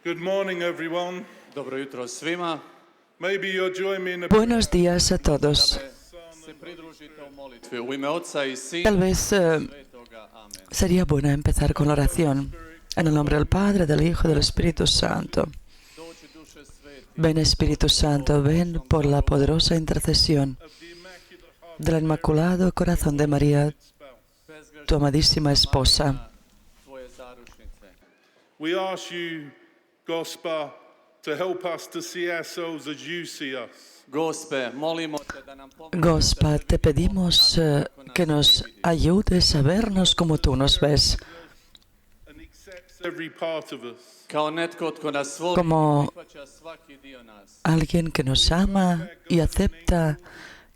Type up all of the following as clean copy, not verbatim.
Good morning, everyone. Dobro jutro svima. Maybe you'll join me in a Buenos días a todos. Se pridružite u molitvi u ime Oca i Sina Tal vez i Svetoga. Amen. sería bueno empezar con la oración. En el nombre del Padre, del Hijo y del Espíritu Santo. Dođi duše sveti, Ven Espíritu Santo, ven por la poderosa intercesión del Inmaculado Corazón de María, tu amadísima esposa. tvoje zaručnice. We ask you, Gospa, to help us to see ourselves as you see us. Gospe, molimo te da nam pomoći Gospa, te pedimos que nos ayudes a vernos como tú nos ves, And accepts every part of us. kao netko tko nas voli Como i prihvaća svaki dio nas. alguien que nos ama y acepta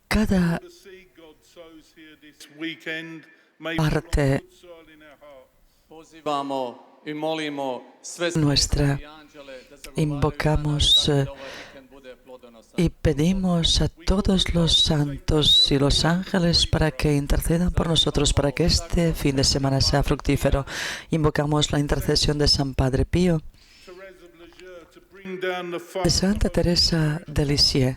cada The seed God sows here this weekend may parte plant good soil in our hearts. Pozivamo i molimo sve nuestra. svete i anđele da zagovaraju Invocamos za nas da ovaj vikend bude plodonosan. y pedimos a todos los santos y los ángeles para que intercedan por nosotros, para que este fin de semana sea fructífero. Invocamos la intercesión de San Padre Pío, Teresa of Lisieux to bring down the de fire Santa Teresa de Lisieux,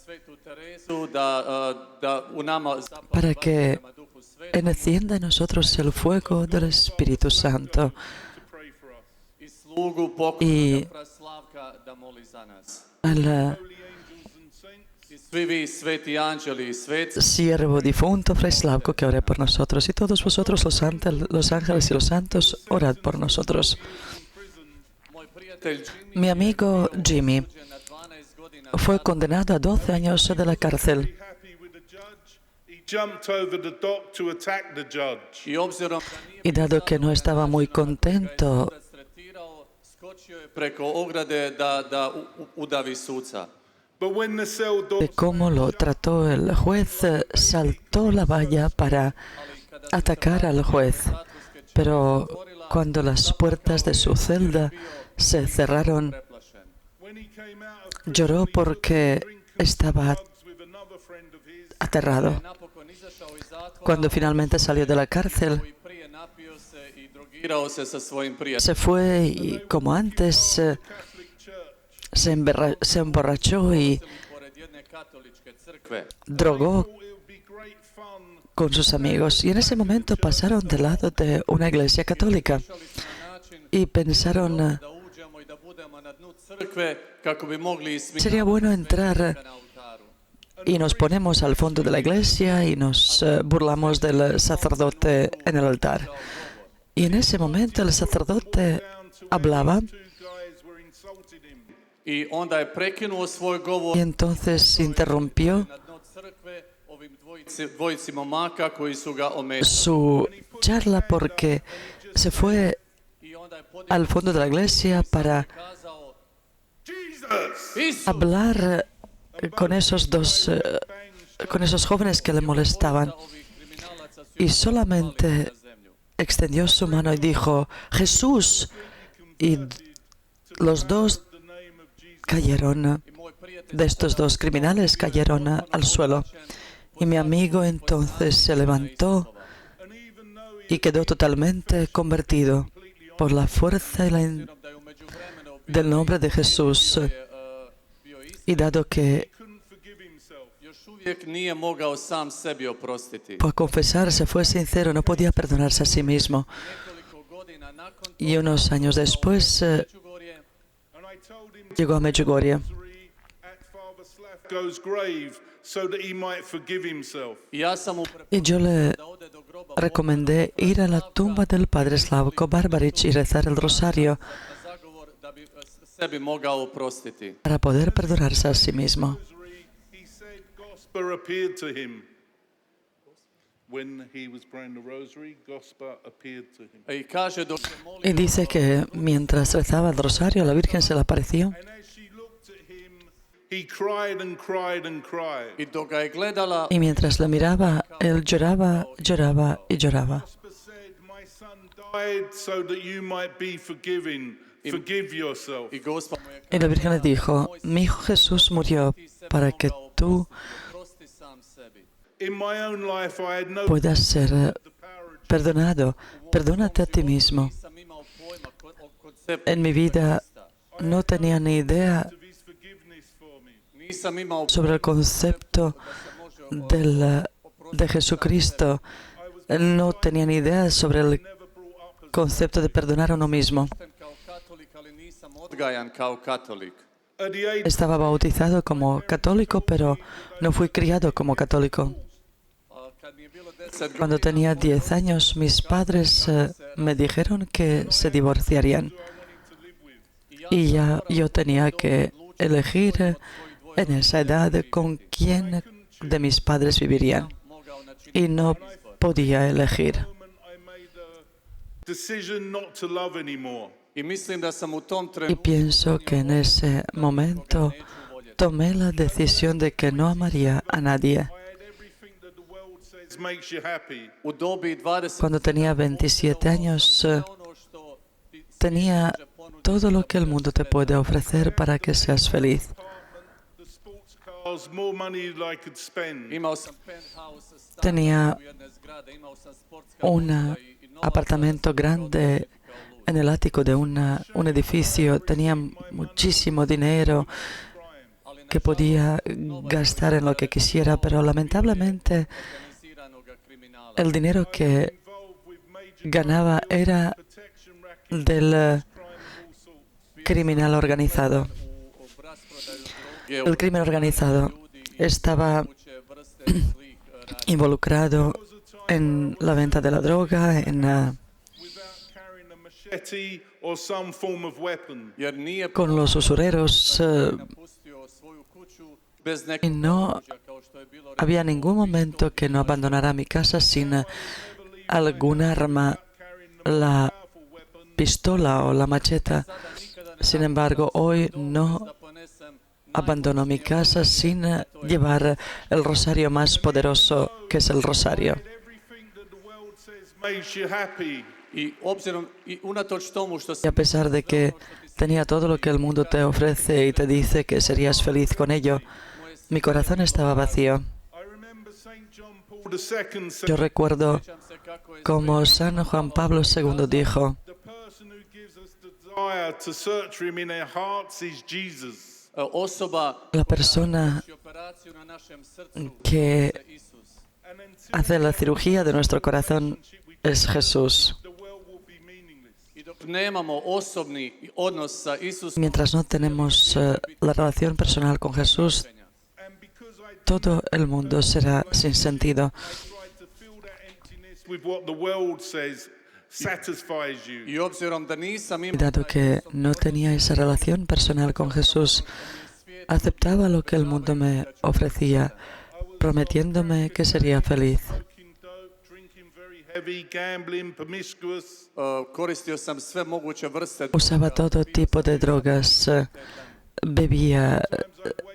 Svetu Terezu da u nama zapali para que prema Duhu Svetom encienda en nosotros el fuego del Espíritu Santo to pray for us. i slugu I- pokojnoga Praslavka da moli za nas. al Holy angels and saints, I svi vi sveti anđeli i sveci, siervo difunto Fray Slavko, que ore por nosotros, y todos vosotros los ángeles y los santos, orad por nosotros. moj prijatelj Jimmy Mi amigo Jimmy osuđen na 12 godina fue condenado a 12 años de la cárcel. happy with the judge, he jumped over the dock to attack the judge. i obzirom da nije Y dado que no estaba muy contento sudac tretirao, skočio je preko ograde da udavi suca. But when the cell door de cómo lo trató el juez, saltó la valla para atacar al juez. Pero cuando las puertas de su celda se cerraron, Preplašen. when he came out of lloró porque estaba drugs with another friend of his, aterrado. Napokon izašao iz zatvora, Cuando finalmente salió de la cárcel, i prije napio se i drogirao se sa svojim prijateljem. se fue y, como antes, Catholic Church, se emborrachó y Pored jedne katoličke crkve. drogó thought it would be great fun con sus amigos. Y en ese momento pasaron del lado de una iglesia católica Išali su na način y pensaron, da uđemo i da budemo na dnu crkve kako bi mogli sería bueno entrar na oltaru. y nos ponemos al fondo de la iglesia y nos burlamos del sacerdote en el altar. Y en ese momento el sacerdote hablaba two guys were insulted him. I onda je prekinuo svoj govor y entonces interrumpió na dno crkve ovim dvojici momaka koji su ga ometali. su charla porque se fue I onda je al fondo de la iglesia para kazao Jesus! Isus! hablar con con esos jóvenes que le molestaban. Ovih kriminalaca su Y solamente na zemlju. extendió su mano y dijo, Jesús. Y los dos The name of Jesus. cayeron, I moj prijatelj de estos dos criminales cayeron al suelo. Y mi amigo entonces se levantó And even though he y quedó totalmente convertido por la fuerza y da je u međuvremenu del nombre de Jesús. bio ist, Y dado que couldn't forgive himself. još uvijek nije mogao sam sebi oprostiti. por confesarse fue sincero, no podía perdonarse a sí mismo. Nekoliko godina nakon Y unos años después Međugorje And I told him llegó a Medjugorje. rosary at Father Slavko's grave so that he might forgive himself. i ja sam mu Y yo le da ode do groba recomendé ir a la tumba del padre Slavko Barbarić y rezar el rosario na zagovor da bi sebi mogao oprostiti. para poder perdonarse a sí mismo. Rosary, he said Gospa appeared to him. When he was praying the rosary, Gospa appeared to him. I kaže dok se moli Y dice que mientras rezaba el rosario, la Virgen se le apareció. And as she looked at him, he cried and cried and cried. i dok ga je gledala, Y mientras le miraba, él lloraba, lloraba y lloraba. Gospa said, "My son died so that you might be forgiven. Forgive yourself." i Gospa mu je Y la Virgen le dijo, mi hijo Jesús murió para que tú oprosti sam sebi. In my own life, I had no puedas ser the power of perdonado. Perdónate a ti mismo. Nisam imao pojma o konceptu En mi vida no tenía ni idea of his forgiveness for me. Nisam imao sobre el concepto de Jesucristo. No tenía ni idea sobre el Never brought up as concepto de perdonar a uno mismo. kao katolik, ali nisam odgajan kao katolik. at the age Estaba bautizado como católico, pero no fui criado como católico. Kad mi je bilo 10 Cuando tenía 10 años, mis padres me dijeron que se divorciarían y ya yo tenía que elegir en esa edad con quién de mis padres vivirían mogao načiniti y no podía elegir. moment I made a decision not to love anymore. I mislim da sam u tom Y trenutku pienso que en ese momento tomé la decisión de que no amaría a nadie. I had everything that the world says makes you happy. u dobi 20 Cuando tenía 27 años, ono što ti tenía todo lo que el mundo te puede ofrecer para que seas feliz. Apartment, the sports cars, more money than I could spend. imao sam penthouse stan Tenía u jedne zgrade, imao sam sportska un vozila i novaca apartamento grande en el ático de un edificio. Tenía muchísimo dinero que podía gastar en lo que quisiera, pero lamentablemente organiziranoga kriminala. el dinero que Involved with major ganaba era protection rackets, del crime of all sorts. criminal organizado. U rasprodaju droge, El crimen organizado estaba moguće vrste zlih radnji. involucrado en la venta de la droga, Without carrying a machete or some form of weapon. Jer nije con los usureros. napustio svoju kuću bez Y nekog no oružja, kao što je bilo había ningún momento que no abandonara mi casa sin algún arma, la pistola o la macheta. Sin embargo, hoy no da ponesem abandono mi casa sin llevar el rosario más poderoso, que es el rosario. Everything that the world says makes you happy. i obzirom i unatoč tomu što Y a sam pesar de que tenía todo lo que el mundo te ofrece y te dice que serías feliz con ello, mi corazón estaba vacío. I remember St. John Paul II said, Yo recuerdo sjećam se kako je como San Juan Pablo II dijo, the person who gives us the desire to search for him in our hearts is Jesus. osoba la persona i operaciju na našem srcu que je Isus. And until hace la cirugía de nuestro corazón es Jesús. the world will be meaningless. I dok nemamo osobni odnos sa Isusom, Mientras no tenemos la relación personal con Jesús, And because I todo el mundo será sin sentido. tried to fill that emptiness with what the world says satisfies you. i obzirom da nisam Y imao dado que no tenía esa relación personal con Jesús, aceptaba lo que el mundo me ofrecía, prometiéndome que sería feliz. Smoking dope, drinking very heavy, gambling, promiscuous. koristio sam sve moguće vrste Usaba todo tipo de drogas, bebía,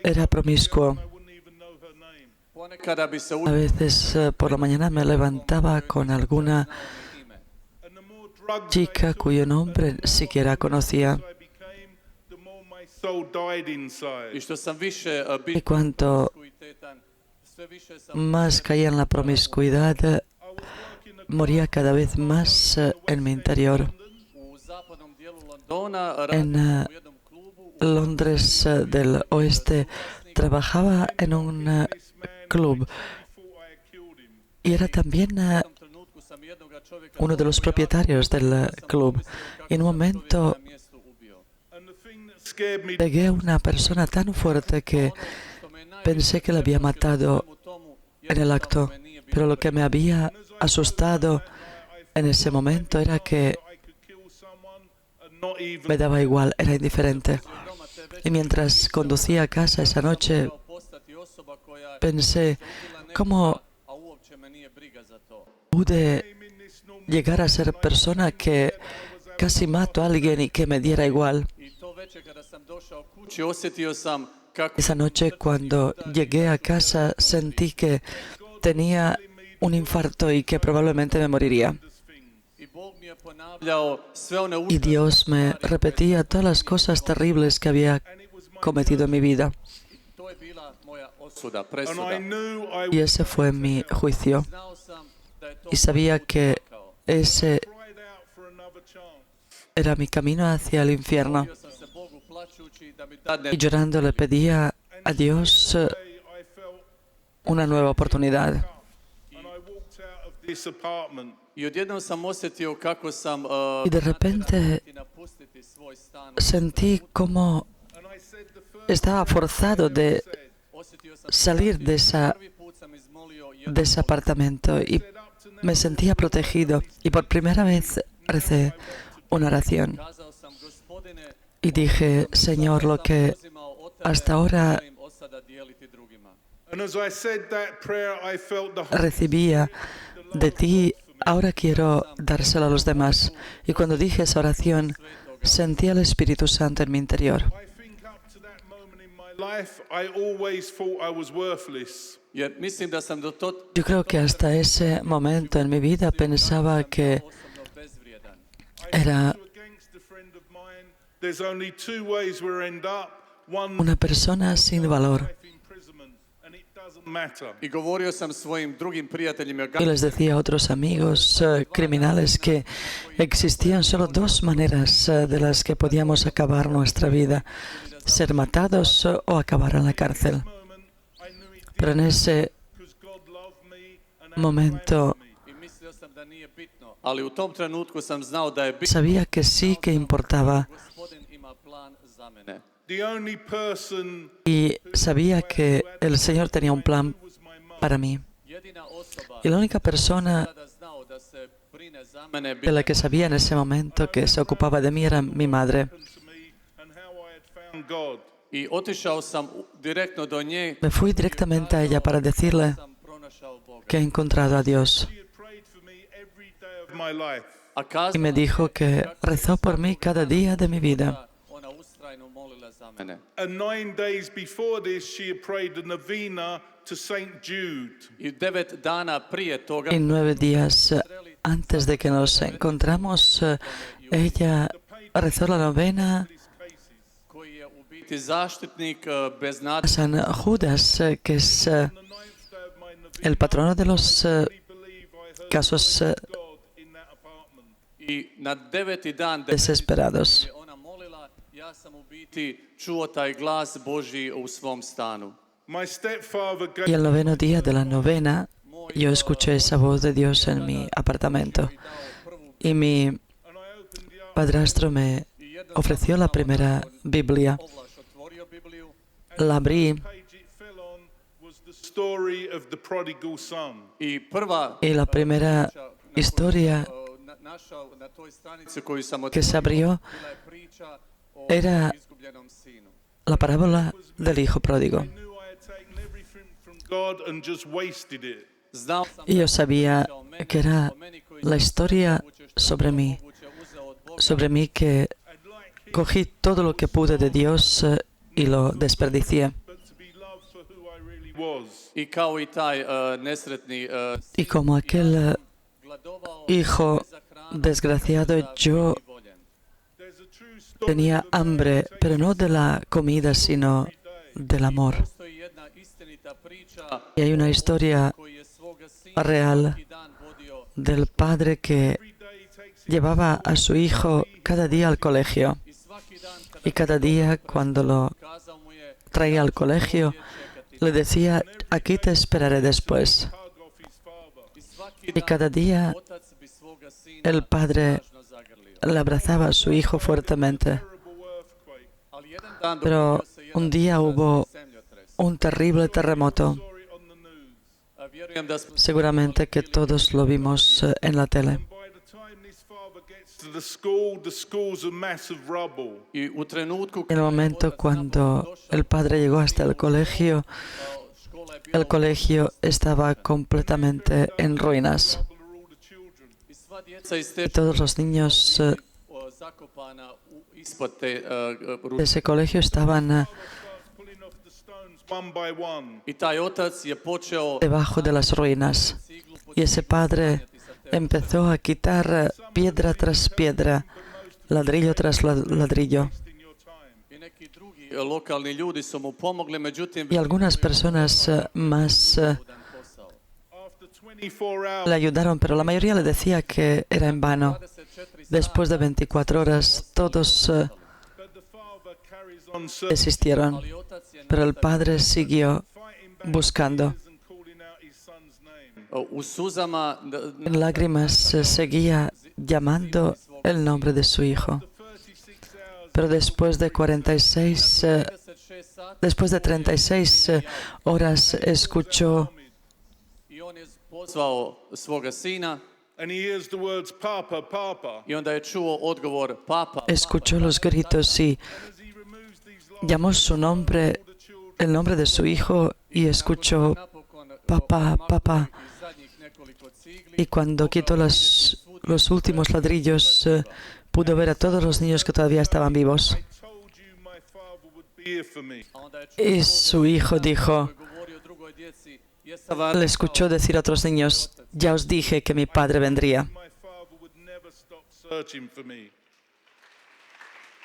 era promiscuo. I wouldn't even know her name. ponekada bi se A veces por la mañana me levantaba con alguna ime. And the more drugs chica cuyo nombre siquiera conocía. I became, the more my soul died inside. I što sam više Y bio cuanto promiskuitetan, sve više sam más caía en la promiscuidad, I was working at moría cada vez más en mi interior. u zapadnom dijelu Londona En radio u jednom klubu u Londres del Oeste trabajaba en un club thought I had killed him. y era también tom trenutku sam jednoga čovjeka uno de los propietarios del club. Y en un momento na mjestu ubio. And the thing that scared me pegué a una persona tan fuerte que Što me je najviše pensé que la había matado u tomu en el acto. me nije bilo Pero lo que me había asustado en ese momento era que I could kill someone and not even me daba igual, era indiferente. doma te već Y mientras conducía a casa esa noche, postati osoba koja pensé, ubila ¿cómo nekoga, a uopće me nije briga za to. pude came in this normal llegar a ser persona que casi mato a alguien y que me diera igual? I to večer kada sam došao kući osjetio sam kako Esa noche cuando llegué a casa sentí que tenía un infarto y que probablemente me moriría. i Bog mi je ponavljao sve one Y Dios me repetía todas las cosas terribles que había cometido en mi vida. to je bila moja osuda, and presuda. I knew I Y ese fue mi juicio. Znao sam da je to Y sabía que ese cried out for another chance. era mi camino hacia el infierno. Molio sam se Bogu, plačući da mi dadne y llorando le pedía a Dios I felt una nueva oportunidad. and I walked out of this apartment. I odjednom sam osjetio kako sam Y de repente napustiti svoj stan. sentí como And I said the first estaba forzado de Osjetio sam salir de prvi put sam izmolio de ese apartamento y me sentía protegido. Y por primera vez recé una oración kazao sam Gospodine, y dije, Señor, lo que uzimao od tebe, hasta ahora želim od sada dijeliti drugima. and as I said that prayer, I felt the Holy recibía de ti, ahora quiero dárselo a los demás. Y cuando dije esa oración, sentí al Espíritu Santo en mi interior. I think up to that moment in my life, I always thought I was worthless. Jer mislim da sam do tog Yo creo que hasta ese momento en mi vida pensaba que osobno bezvrijedan. era To a gangster friend of mine, there's only two ways we end up. One, una persona sin valor. life imprisonment, and it doesn't matter. I govorio sam svojim drugim prijateljima Y les decía a otros amigos criminales que existían solo dos maneras de las que podíamos acabar nuestra vida: ser matados o acabar en la cárcel. Moment, I knew it Pero en ese because God loved me and momento I mislio sam da nije bitno, ali u tom trenutku sam znao da je bitno. sabía que sí que importaba Gospodin ima plan za mene. the only person y sabía que el Señor tenía un plan was my mum. para mí. Jedina osoba Y la única persona tada znao da se brine za mene de la que sabía en ese momento que se ocupaba de mí era mi madre. To me and how I had found God. i otišao sam direktno do nje. Me fui directamente a ella para decirle Sam pronašao Boga. que he encontrado a Dios. She had prayed for me every day of my life. A kazala Y me dijo que rezó por mí cada día de mi vida. da ona ustrajno molila za mene. And 9 days before this, she had prayed a novena to Saint Jude. I 9 dana prije toga Y 9 días antes de que nos encontramos, ella rezó la novena These cases. koji je u biti zaštitnik bez a nade. San Judas, que es On the 9th day of my novena, el patrono de los I believe I heard casos God in that apartment. I na 9. dan desesperados. je ona molila, ja sam u biti čuo taj glas Božji u svom stanu. My stepfather Y gave el 9º día de la novena, yo escuché esa voz de Dios en mi apartamento. Y mi and I opened the padrastro me ofreció la primera Biblia. Ovlaš otvorio Bibliju La abrí page it fell on was the story of the prodigal son. i prva y la primera historia našao na toj stranici koju sam que se abrió bila je priča o era izgubljenom sinu. la parábola del hijo pródigo. I knew I had taken everything from God and just wasted it. Znao sam Y yo sabía da je que era la historia sobre mí, sobre mí que I'd like him, cogí todo lo que pude de Dios y lo desperdicié. but to be loved for who I really was. I kao i taj nesretni Y como aquel gladovao hijo za hranu desgraciado, yo i voljen. There's a true story tenía of a man hambre, pero no de la comida, sino del amor. Postoji jedna istinita priča Y hay una historia koji je svoga sina real svaki dan vodio del padre que every day he takes him llevaba a su hijo cada día al colegio. i svaki dan kada Y cada día cuando lo kazao mu je traía al colegio, čekati. le decía, aquí te esperaré después. hug off his father. I svaki Y dan cada día otac bi svoga sina el padre snažno zagrlio. le abrazaba a su hijo fuertemente. Terrible earthquake. Ali jedan dan Pero dogodio se jedan un día hubo zemljotres. un terrible terremoto. Saw it on the news. Vjerujem da smo Seguramente que todos lo vimos en la tele. And by the time this father gets to the school's a mass of rubble. i u trenutku En el momento cuando el padre llegó hasta el colegio, škola je bila el colegio estaba completamente en ruinas. Rubble are all the children. i sva djeca iz te Y todos los niños zakopana ispod te de ese colegio estaban Starts pulling off the stones one by one. I taj otac je počeo debajo de las ruinas. Y ese padre empezó a quitar piedra tras piedra, ladrillo tras ladrillo. In your time. i neki drugi lokalni ljudi su mu pomogli, međutim Y algunas personas más dan posao. After 24 hours, le ayudaron, pero la mayoría le decía que era en vano. 24 Después de 24 horas, todos but the father carried on search, desistieron, ali otac je pero el padre siguió fighting back buscando. tears and calling out his son's name. u suzama En lágrimas seguía llamando el nombre de su hijo. 36 hours, Pero después de 46, 36 sati después de 36 horas escuchó i on je pozvao svoga sina and he hears the words, Papa, Papa. i onda je čuo odgovor papa. escuchó los gritos y As he removes these last llamó su nombre, el nombre de su hijo, y escuchó Napokon papá, papá. iz zadnjih nekoliko cigli Y cuando quitó los últimos ladrillos, pudo ver a todos los niños que todavía estaban vivos. I told you my father would be here for me. a onda je čuo Y su hijo dijo, koji govorio drugoj djeci jesam vam le escuchó decir a otros niños, ya os dije que mi padre vendría. My father would never stop searching for me.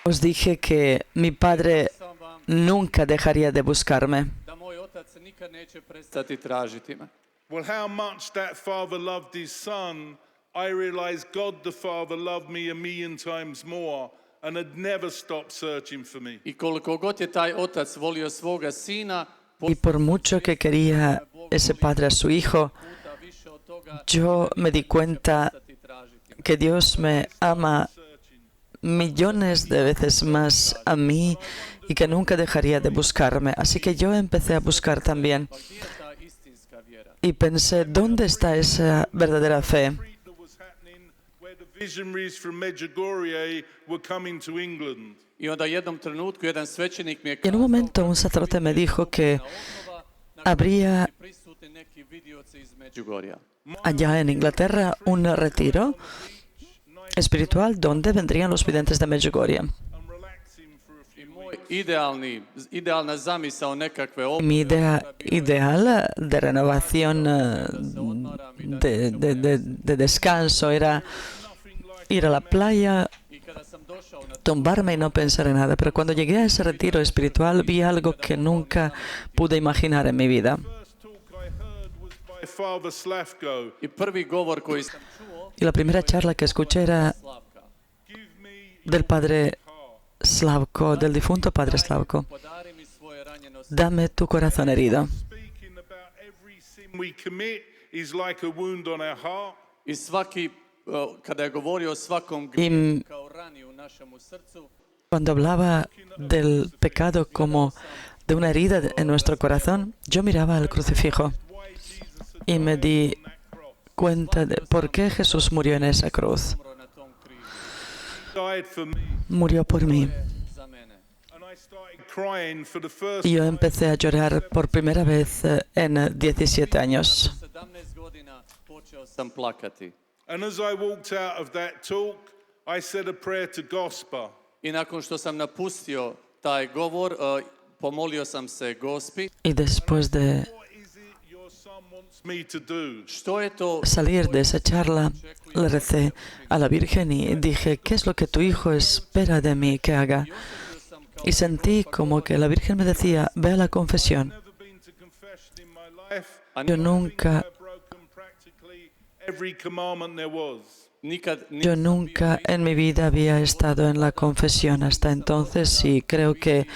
Os dije que mi padre sam vam nunca dejaría de buscarme. da moj otac nikad neće prestati tražiti me. Well, how much that father loved his son, I realized God the Father loved me a million times more and had never stopped searching for me. I koliko god je taj otac volio svoga sina, Y por mucho que quería ese padre a su hijo, puta više od toga yo me di cuenta prestati tražiti. que Dios me ama millones de veces más a mí y que nunca dejaría de buscarme. Así que yo empecé a buscar también Pa gdje je ta istinska vjera? y pensé, ¿dónde está esa verdadera fe? Retreat that was happening where the visionaries from Medjugorje were coming to England. I onda jednom trenutku jedan svećenik mi je Y en un momento un sacerdote me dijo que obnova na habría prisutni neki vidioci iz Međugorja. allá en Inglaterra un retiro espiritual donde vendrían los videntes de Medjugorje. I'm relaxing for a I few moj idealna zamisao nekakve Mi idea ideal de renovación, de descanso era ir a la playa, I kada sam došao na tumbarme y no pensar en nada. Pero cuando llegué a ese retiro espiritual vi algo que nunca pude imaginar en mi vida. first talk I heard was by Father Slavko. i prvi govor koji sam čuo Y la primera charla que escuché era Slavka. Give me del padre heart. Slavko, del difunto padre Slavko. Podari mi svoje ranjeno srce. Dame tu corazón herido. Speaking about every sin we commit is like a wound on our heart. I svaki, kada je govorio o svakom Y grijehu kao rani u našemu srcu, cuando hablaba del pecado como de una herida en nuestro corazón, yo miraba al crucifijo Why Jesus had y me di on that cross. cuenta de por qué Jesús murió en esa cruz. umro na tom križu. Died for me. Murió por mí. Za mene. And I started crying for the first Y yo time. empecé a llorar por primera vez en 17 años. 17 godina počeo sam plakati. And as I walked out of that talk, I said a prayer to Gospa. I nakon što sam napustio taj govor, pomolio sam se Gospi. Y después de What is it your son wants me to do? Što je to salir de esa charla, le recé a la Virgen y dije, ¿qué es lo que tu hijo espera de mí que haga? Y sentí como que la Virgen me decía, ve a la confesión. Never been to confession in my life. Yo nunca, I've broken practically every commandment there was. yo nunca en mi vida había estado en la confesión hasta entonces y creo que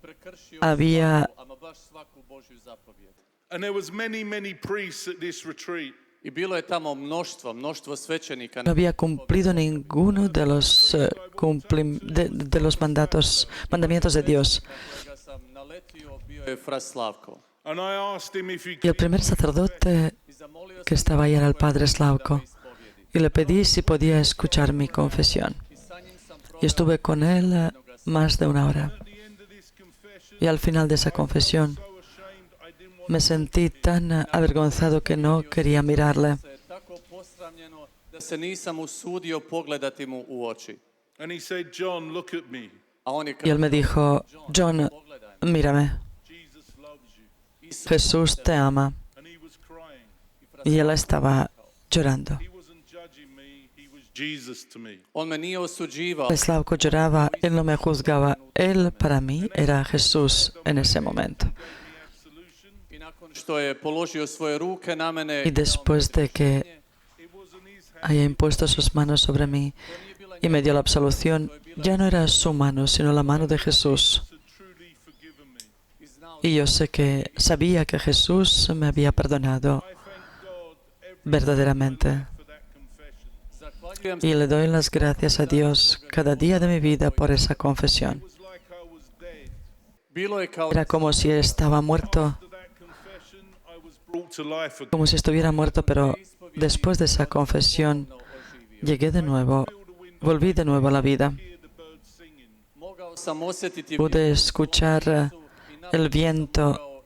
prekršio había ama baš svaku Božju zapovjed. And there was many priests at this retreat. I bilo je tamo mnoštvo svećenika. no había cumplido ninguno de los, de los mandamientos de Dios. Kojega sam naletio bio je fra Slavko. And I asked him if he Y el could primer sacerdote I zamolio que sam estaba ahí era el padre Slavko. ispovjedi. Y le pedí si podía escuchar mi confesión. I sa njim sam Y estuve con él más de una hora. at the end of this confession, Y al final de esa confesión so ashamed I didn't want me sentí tan avergonzado que no quería mirarle. se tako posramljeno da se nisam usudio pogledati mu u oči. And he said, John, look at me. A on je Y él me dijo, John, pogledaj, mírame, Jesus loves you. Isus Jesús te ama. And he was crying. Y él estaba llorando. He wasn't judging me, he was Jesus to me. On me nije osuđivao, Slavko lloraba, él no me juzgaba. Él para mí era Jesús en ese momento. Absolution. i nakon što je položio svoje ruke na mene, Y después de que It wasn't his hand, haya impuesto sus manos sobre mí to nije bila y me dio la absolución, to je bila ya no era su mano, sino la mano de Jesús. had truly forgiven me. I znao Y yo sabía que Jesús me había perdonado I thank God every verdaderamente. for that confession. zahvaljujem Y le doy las gracias a Dios cada día de mi vida por esa confesión. It was like I was dead. Bilo je kao Era como si estaba muerto, After that confession, I was brought to life again. como si estuviera muerto, pero después de esa confesión llegué de nuevo, volví de nuevo a la vida. Hear the birds singing. mogao sam osjetiti Pude escuchar el viento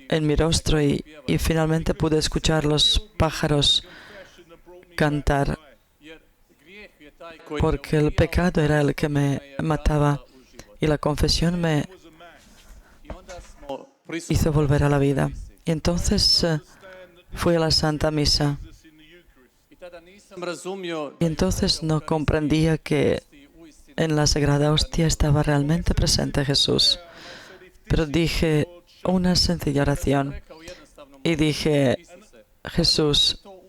en mi rostro y finalmente pude escuchar los pájaros Confession that brought me cantar, jer grijeh je taj koji porque el pecado era el que me mataba y la confesión me was a match. I onda smo prisutni hizo volver a la vida. Y entonces fui a la Santa Misa Jesus in the Eucharist. i tada nisam razumio y entonces no comprendía que i uistinu en la Sagrada Hostia estaba realmente presente Jesús. Pero dije una sencilla oración rekao jednostavno y dije, Isuse, Jesús, to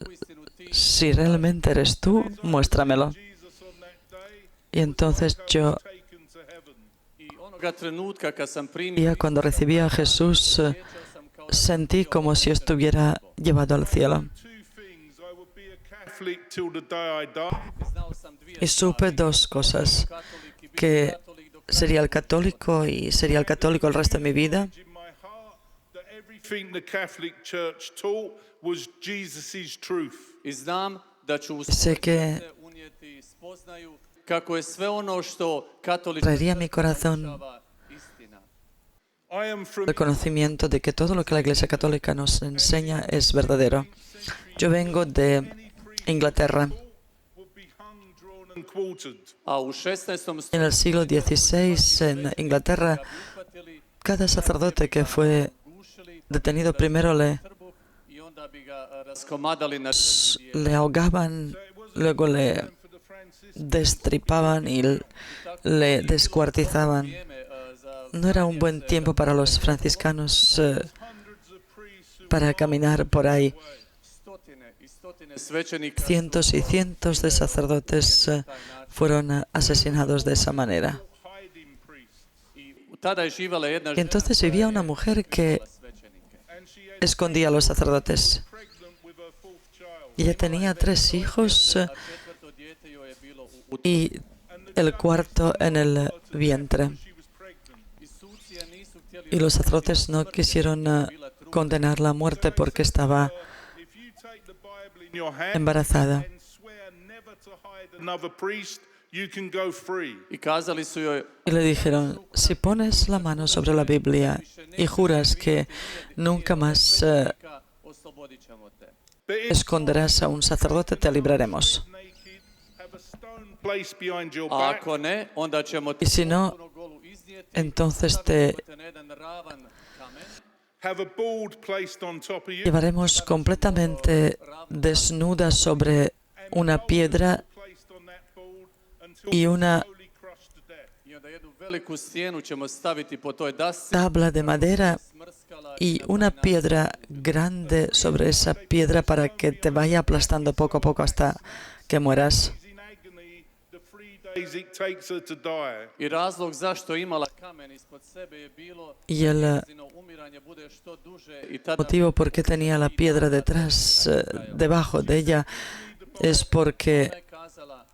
uistinu ti si realmente eres tú, muéstramelo. Jesus on that day Y entonces yo, taken to heaven. i onoga trenutka kad sam primio ya cuando recibí a Jesús, sjećao sam kao sentí como si estuviera llevado al cielo. Two things. I would be a Catholic till the day I die. znao sam dvije Y supe dos cosas, katolik i bio que katolik do sería el católico y sería el católico el resto de mi vida. In my heart, that everything the Catholic Church taught was Jesus' truth. i znam da ću u Sé que se unijeti spoznaju kako je sve ono što katolička traería a mi corazón crkva istina. I am from el conocimiento de que todo lo que la Iglesia Católica nos enseña es verdadero. Yo vengo de Inglaterra. would be hung, drawn, and quartered. A u 16. En el siglo XVI, en Inglaterra, uhvatili, cada sacerdote que fue gušili detenido primero trbuh i onda bi ga raskomadali na le ahogaban, luego le For the Francis, destripaban y le descuartizaban. vrijeme za No era un buen tiempo para los franciscanos hundreds of priests who para caminar por ahí. stotine i stotine svećenika Cientos y cientos de sacerdotes fueron asesinados de esa manera. hiding priests, i tada je živala jedna Y žena entonces vivía una mujer que svećenike. and she had escondía a los sacerdotes. pregnant with her fourth child. Ella tenía 3 hijos A četvrto dijete joj je bilo u y el cuarto en el vientre. She was pregnant. i suci je nisu htjeli Y los sacerdotes no quisieron condenarla a muerte porque estaba If you take the Bible in your hand embarazada. and swear never to hide another priest, you can go free. i kazali su joj Y le dijeron, si pones la mano sobre la Biblia y juras que nunca más "Ka, oslobodit ćemo te. But if esconderás a un sacerdote, te libraremos. naked, have a stone placed behind your A back, ako ne, onda ćemo te Y si no, potpuno golu iznijeti, entonces stavit ćemo te na jedan ravan kamen, have a board placed on top of you, llevaremos completamente desnuda sobre una piedra placed on that board until y you're una slowly crushed to death. i onda jednu veliku stijenu ćemo staviti po toj dasci, tabla de madera smrskala y una piedra grande sobre esa piedra para que te vaya aplastando poco a poco hasta que mueras. She's in agony the 3 days it takes her to die. i razlog zašto je imala kamen ispod sebe je bilo Y el njezino umiranje bude što duže i tada motivo por qué tenía la piedra detrás, debajo de ella, es porque je kazala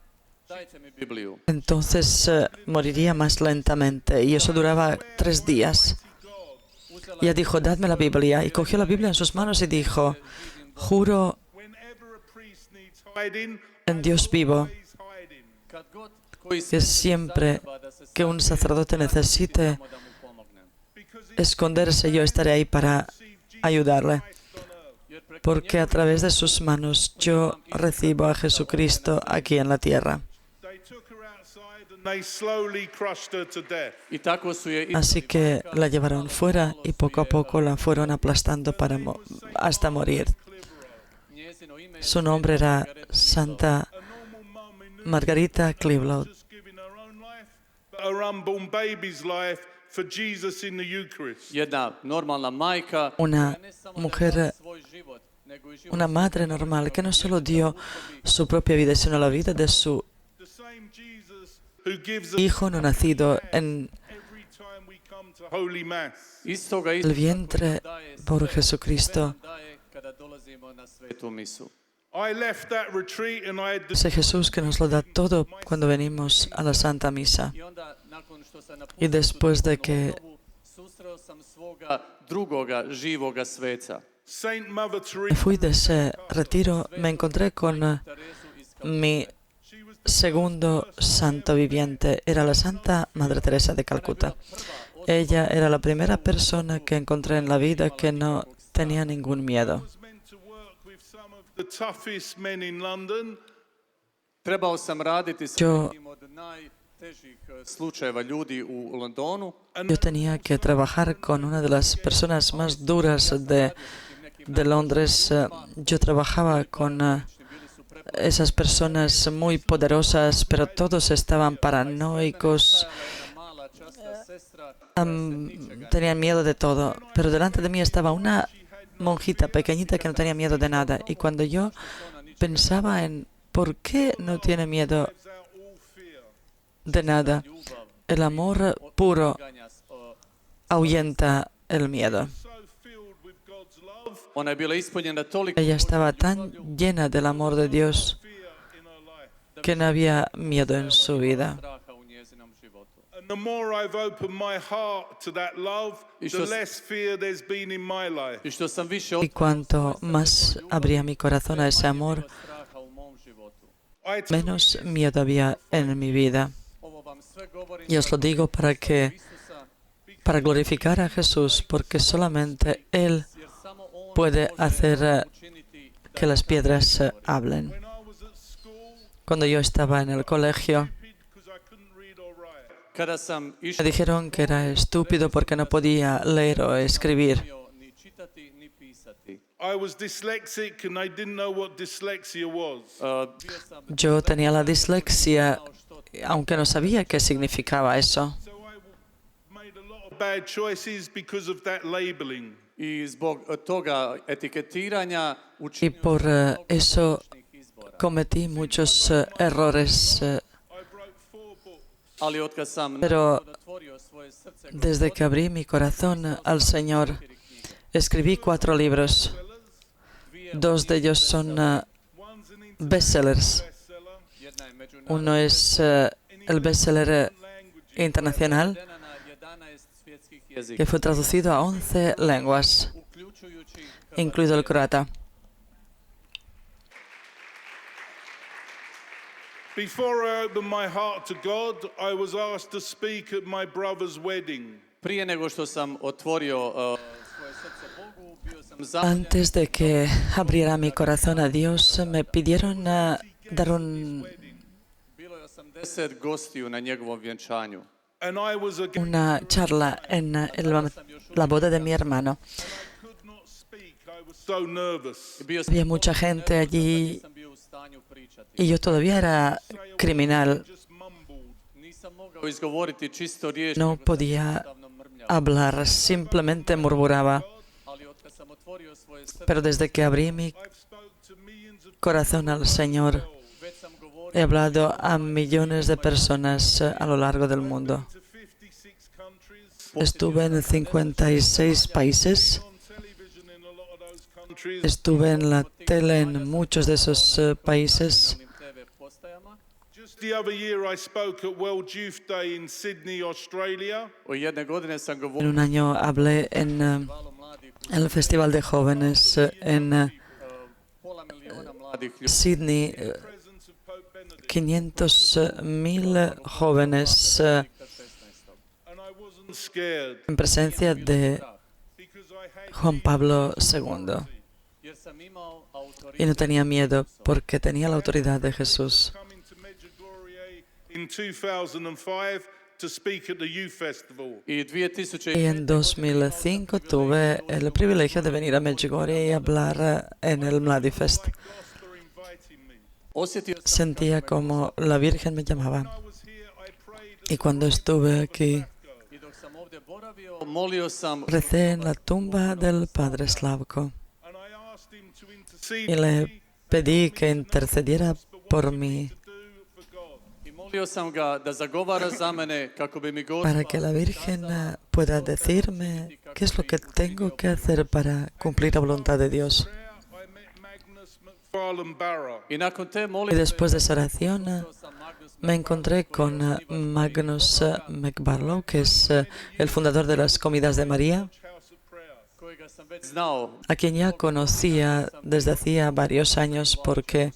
dajte mi Bibliju. entonces moriría más lentamente. Y eso duraba 3 días. Y ella dijo, dadme la Biblia. Y cogió la Biblia en sus manos y dijo, juro Whenever a priest needs hiding, en Dios vivo he's hiding. Kad god koji que siempre que un sacerdote necesite da mu pomognem. Because esconderse, yo estaré ahí para ayudarle. on earth. Jer preko Porque a través de sus manos yo recibo a Jesucristo aquí en la tierra. They took her outside and they slowly crushed her to death. i tako su je Así que la llevaron fuera y poco a poco la fueron aplastando para hasta morir. njezino ime Su nombre era Santa A normal mum in New Margarita Cleveland. just giving her own life, but her unborn baby's life for Jesus in the Eucharist. jedna normalna majka Una koja ne samo da je mujer, dala svoj život nego i život una madre normal que no solo dio su propia vida, sino la vida de su The same Jesus who gives us hijo no nacido en every time we come to Holy Mass. Istoga el vientre por Jesucristo. daje kada dolazimo na svetu misu. I left that retreat and I had Ese Jesús que nos lo da todo cuando venimos a la Santa Misa. I onda, nakon što sam Y después de que susreo sam svoga drugoga živoga sveca. Saint Mother me Teresa. fui de ese retiro, me encontré con Terezu iz mi segundo santo viviente. Era la Santa Madre Teresa de Calcuta. Ella era la primera persona que encontré en la vida que no tenía ningún miedo. Was meant to work with some of the toughest men in London. Trebao sam raditi s Yo- nekim od najtežih slučajeva ljudi u Londonu. Yo tenía que trabajar con una de las personas más duras de Londres. Yo trabajaba con esas personas muy poderosas, pero todos estaban paranoicos, Jedna mala časna sestra tenían miedo de todo. Pero delante de mí estaba una monjita pequeñita que no tenía miedo de nada. Y cuando yo pensaba en por qué no tiene miedo Out all fear. de nada, el amor puro ganja ahuyenta el miedo. So filled with God's love, Ona je bila ispunjena toliko Ella estaba tan llena del amor de Dios fear in her life. que no había miedo en su vida. straha u njezinom životu. And the more I've opened my heart to that love, I the što s- less fear there's been in my life. I što sam više Y cuanto más abría mi corazón a ese amor, bilo straha u mom životu. I tell menos miedo había en mi vida. Ovo vam sve govorim Y os lo digo Isusa, para glorificar a Jesús, porque solamente Él jer samo on puede hacer učiniti que las piedras hablen. when I was at school, Cuando yo estaba en el colegio, because I couldn't read or write. kada sam me išao dijeron que era estúpido porque no podía leer o escribir. ni čitati ni pisati. I was dyslexic and I didn't know what dyslexia was. Bio sam Yo tenía la dislexia, aunque no sabía qué significaba eso. So I made a lot of bad choices because of that labeling. i zbog toga etiketiranja Y učinio por eso sam izbora. cometí muchos errores. I wrote 4 books. Ali otkad sam Pero otvorio svoje srce desde que abrí mi corazón al Señor, escribí 4 libros. 2 de ellos son One's an bestsellers. bestseller jedna je međunarodna Uno es el bestseller language. internacional, na 11 svjetskih jezika, que fue traducido a 11 lenguas, uključujući incluido el croata. Before I opened my heart to God, I was asked to speak at my brother's wedding. Prije nego što sam otvorio svoje srce Bogu, bio sam zamoljen. Antes de que abriera mi corazón a Dios, me pidieron dar Bilo je 80 gostiju na njegovom vjenčanju. And I was again, una charla en la boda de mi hermano. could not speak. I was so nervous. Bio sam Había mucha gente allí nisam bio u stanju pričati. y yo todavía era criminal. Just mumbled. Nisam mogao izgovoriti čisto riječ, No nego sam podía jednostavno mrmljao. hablar, simplemente murmuraba. Ali otkad sam otvorio svoje srce, Pero desde que abrí mi I've spoke to millions of corazón al Señor, već sam govorio he hablado a millones de personas a lo largo del mundo. to 56 countries. Estuve en 56 países, On television in a lot of those countries. estuve en la tele en muchos de esos países. na TV postajama. Just the other year, I spoke at World Youth Day in Sydney, Australia. O jedne godine sam En govorio un año hablé en festivalu mladih, el Festival de Jóvenes en pola miliona mladih ljudi. Sydney. Presence of Pope Benedict. 500.000 jóvenes And I wasn't scared en presencia de because I had Juan Pablo II. Jer sam imao Y autoritet. no tenía miedo porque tenía la autoridad de Jesús. coming to Medjugorje in 2005 to speak at the Youth Festival. I 2000 Y en 2005 tuve el privilegio de venir a Medjugorje y hablar en el Mladifest. Gospel inviting me. osjetio sam Sentía como la Virgen me llamaba. I was here, I prayed Y cuando estuve aquí, i dok sam ovdje boravio, molio sam recé en la tumba del Padre Slavko and I asked him to y intercede le pedí que intercediera por mí. to do for God. i molio Molio sam ga da zagovara za mene kako bi mi Gospa para que la Virgen pueda decirme qué es lo que tengo que hacer para cumplir la voluntad de Dios. I met Magnus McFarlane Barra. I nakon te Y molitve después de esa oración sam Magnus me encontré con Magnus McBarlow, que es el fundador de las Comidas de María, House of Prayer. kojega sam već znao a quien ya conocía desde hacía varios años porque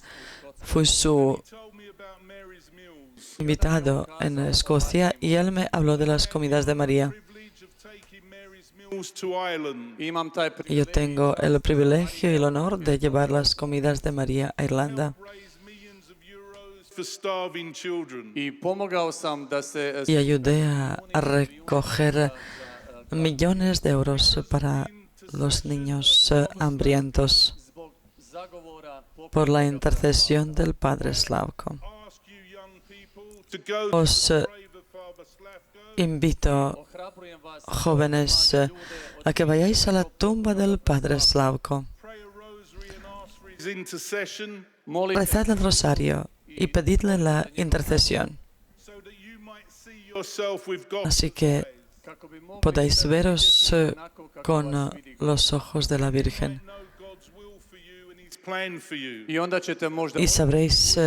fui su Told me about Mary's Meals. invitado en Escocia y él me habló de las Comidas de María. Privilege of taking Mary's Meals to Ireland. i imam taj Y yo tengo el privilegio y el honor de llevar las Comidas de María a Irlanda. Raise millions of euros for starving children. i pomogao sam da se Y ayudé a recoger millones de euros para los niños hambrientos zbog zagovora por la intercesión del Padre Slavko. Ask you young people to go Os to pray for Father Slavko. invito, ohrabrujem vas jóvenes, a que vayáis a la tumba del Padre Slavko. Pray a rosary and ask for his intercession molite Rezad el rosario y pedidle la intercesión, so that you might see yourself with God. así que kako bi mogli podáis veros onako kako con vas vidi. los ojos de la Virgen Know God's will for you and his plan for you. I onda ćete možda y sabréis,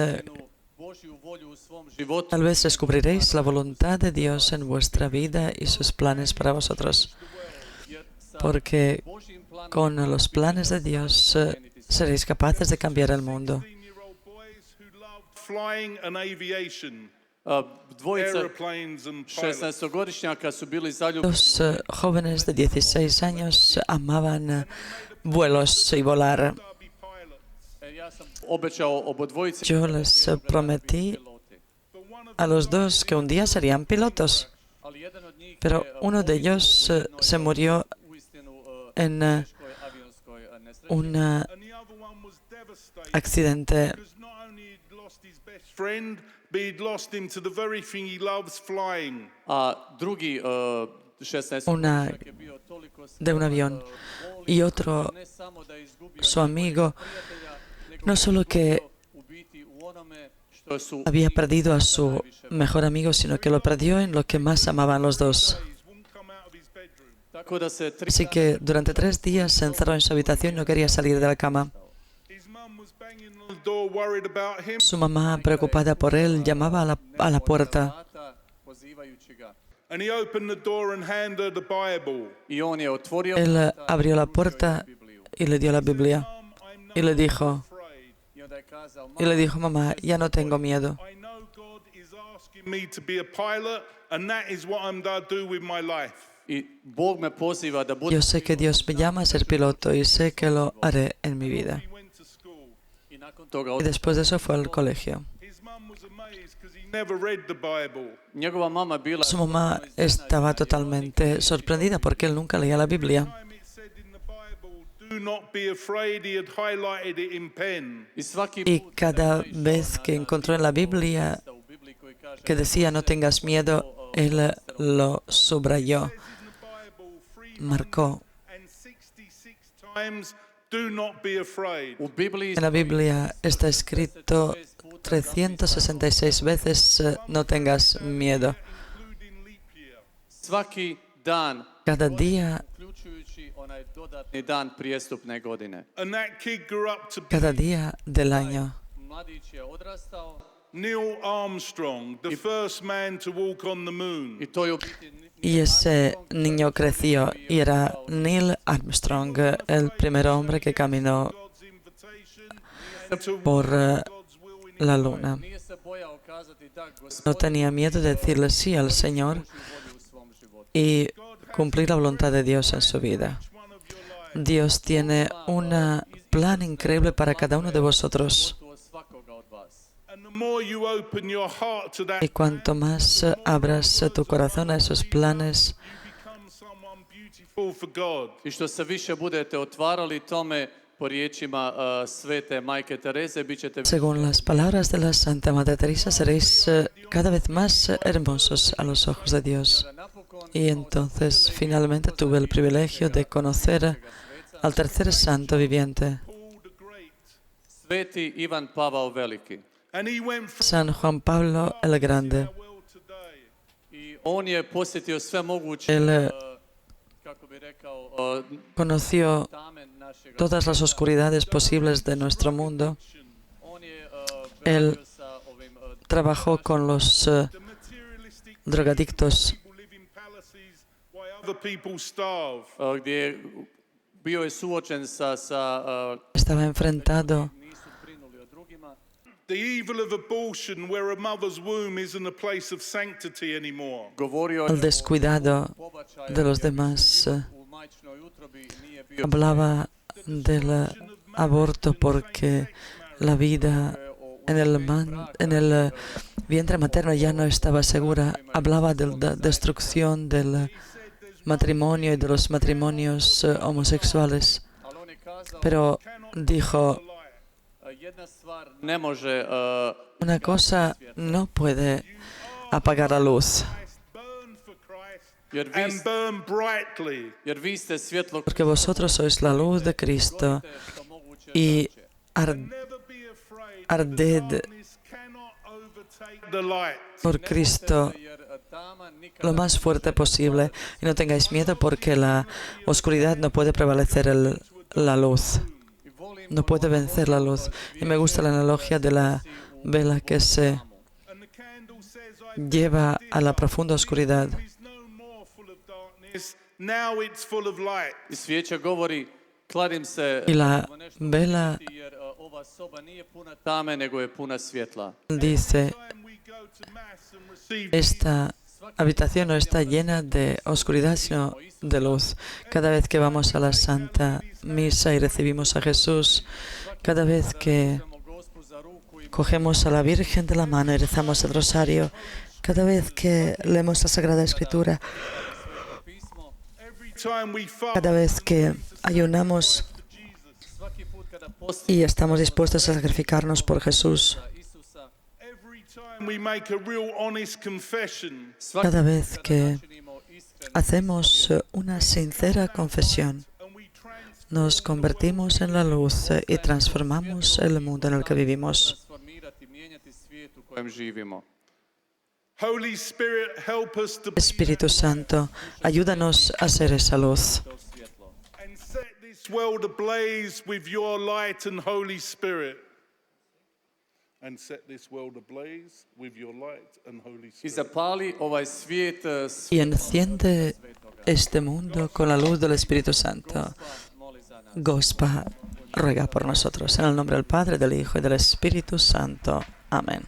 Božju volju u svom životu tal vez descubriréis la voluntad de Dios en vuestra vida y sus planes para vosotros, jer sa porque Božjim planom con los planes de Dios seréis capaces de cambiar el mundo. 16-year-old boys who loved flying and aviation, dvojica aeroplanes and pilots. 16-godišnjaka su bili zaljubljeni Los jóvenes de 16 años amaban vuelos y volar. Derby pilots. Ja sam obećao obo dvojici Yo les prometí pilote. But one of a los dos que un día serían pilotos, Ali jedan od njih pero uno de ellos se murió uistinu en teškoj avionskoj nesreći. un and the other one was devastated accidente. because not only he'd lost his best friend, but he'd lost him to the very thing he loves, flying. A drugi 16 Una- je bio toliko de un avión. Y otro, ne samo da je izgubio su amigo, prijatelja, nego no solo que u biti u onome što su había perdido a su mejor amigo, sino que lo perdió en lo que más amaban los dos. Days wouldn't come out of his bedroom. tako da se tri Así que durante 3 días se encerró en su habitación y no quería salir de la cama. His mum was banging on the door, worried about him. Su mamá, preocupada por él, llamaba a la puerta vrata pozivajući ga. And he opened the door and handed her the Bible. I on je otvorio Él abrió la puerta y le dio la Biblia Mum, I'm not y le dijo, afraid. i onda je kazao mamá, ya no tengo miedo. I know God is asking me to be a pilot, and that is what I'm going to do with my life. i Bog me poziva da budem Yo sé que Dios me llama a ser piloto y sé que lo haré en mi vida. He went to school. i nakon toga Y después de eso fue al colegio. His mum was amazed because he never read the Bible. njegova mama bila Su mamá estaba totalmente sorprendida porque él nunca leía la Biblia. Time it said in the Bible, "Do not be afraid." He had highlighted it in pen. i svaki Y put cada vez que encontró en la Biblia u Bibliji koji kaže que decía no tengas miedo, él lo subrayó, It says in the Bible marcó. 366 times, "Do not be afraid." u Bibliji En la Biblia está escrito 366 veces no tengas miedo. Including leap year. svaki dan Cada día, uključujući onaj dodatni dan prijestupne godine. And that kid grew up to be cada día del año. Mladić je odrastao Neil Armstrong, the first man to walk on the moon. i to je u biti Y ese niño creció y era Neil Armstrong, el primer hombre que caminó God's invitation and to por God's will in la luna. nije se bojao kazati da No Gospodin tenía miedo de decirle sí al Señor volju u svom životu. y cumplir la voluntad de Dios en su vida. each one of your lives. Dios tiene un plan increíble para cada uno de vosotros. Gotovo svakoga od vas. And the more you open your heart to that, Y cuanto más abras tu corazón a esos planes, you become someone beautiful for God. I što se više budete otvarali tome, po riječima svete majke Tereze, bit ćete según las palabras de la Santa Madre Teresa, seréis cada vez más hermosos a los ojos de Dios. napokon Y entonces finalmente tuve el privilegio de conocer al tercer santo viviente, Paul the Great. sveti Ivan Pavao Veliki. And he went through San Juan Pablo el Grande. our world today. I on je posjetio sve moguće, Él kako bi rekao, conoció tamen našega. todas las oscuridades posibles de nuestro mundo. On je Él radio sa ovim trabajó con los The materialistic drogadictos, people live in palaces while other people starve. gdje bio je suočen sa estaba enfrentado nisu brinuli o drugima. The evil of abortion, where a mother's womb isn't a place of sanctity anymore. Govorio al descuidado de los demás. u majčinoj utrobi nije bio Hablaba del aborto porque la vida en el vientre materno ya no estaba segura. Hablaba de la destrucción del matrimonio y de los matrimonios homosexuales. ali on je kazao Pero dijo, jedna stvar ne može una cosa no puede apagar la luz, Burn for Christ jer vi, and burn brightly. jer vi ste svjetlo porque vosotros sois la luz de Cristo što moguće y Never be afraid. arded Darkness cannot overtake the light. por Cristo jer tama nikada lo más fuerte posible y no tengáis miedo porque la oscuridad no puede prevalecer la luz, i volim no puede vencer la luz. Y me gusta la analogía de la vela que se And the candle says, I lleva a la profunda oscuridad. is no more full of darkness. Now it's full of light. i svijeća govori kladim se Y la u nešto vela jer ova soba nije puna tame nego je puna svjetla. dice, Time we go to mass and receive esta habitación no está llena de oscuridad, sino de luz. Cada vez que vamos a la Santa Misa y recibimos a Jesús, cada vez que Uzmemo Gospu za ruku i cogemos a la Virgen de la mano y rezamos el rosario, cada vez que leemos la Sagrada Escritura, pismo, every time we fast cada vez que ayunamos to Jesus, svaki put kada postimo y estamos dispuestos a sacrificarnos por Jesús, za Isusa, every time we make a real honest confession, svaki cada vez que činimo iskreno hacemos una sincera confesión, and we transform nos convertimos en la luz y transformamos el mundo en el que vivimos. transformirati, mijenjati svijet u kojem živimo. Holy Spirit, help us to be Espíritu Santo, ayúdanos a ser esa luz To svjetlo. and set this world ablaze with your light and Holy Spirit. And set this world ablaze with your light and Holy I Spirit. zapali ovaj svijet y enciende este mundo con la luz del Espíritu Santo. moli za nas. Gospa ruega por nosotros. En el nombre del Padre, del Hijo y del Espíritu Santo. Amén.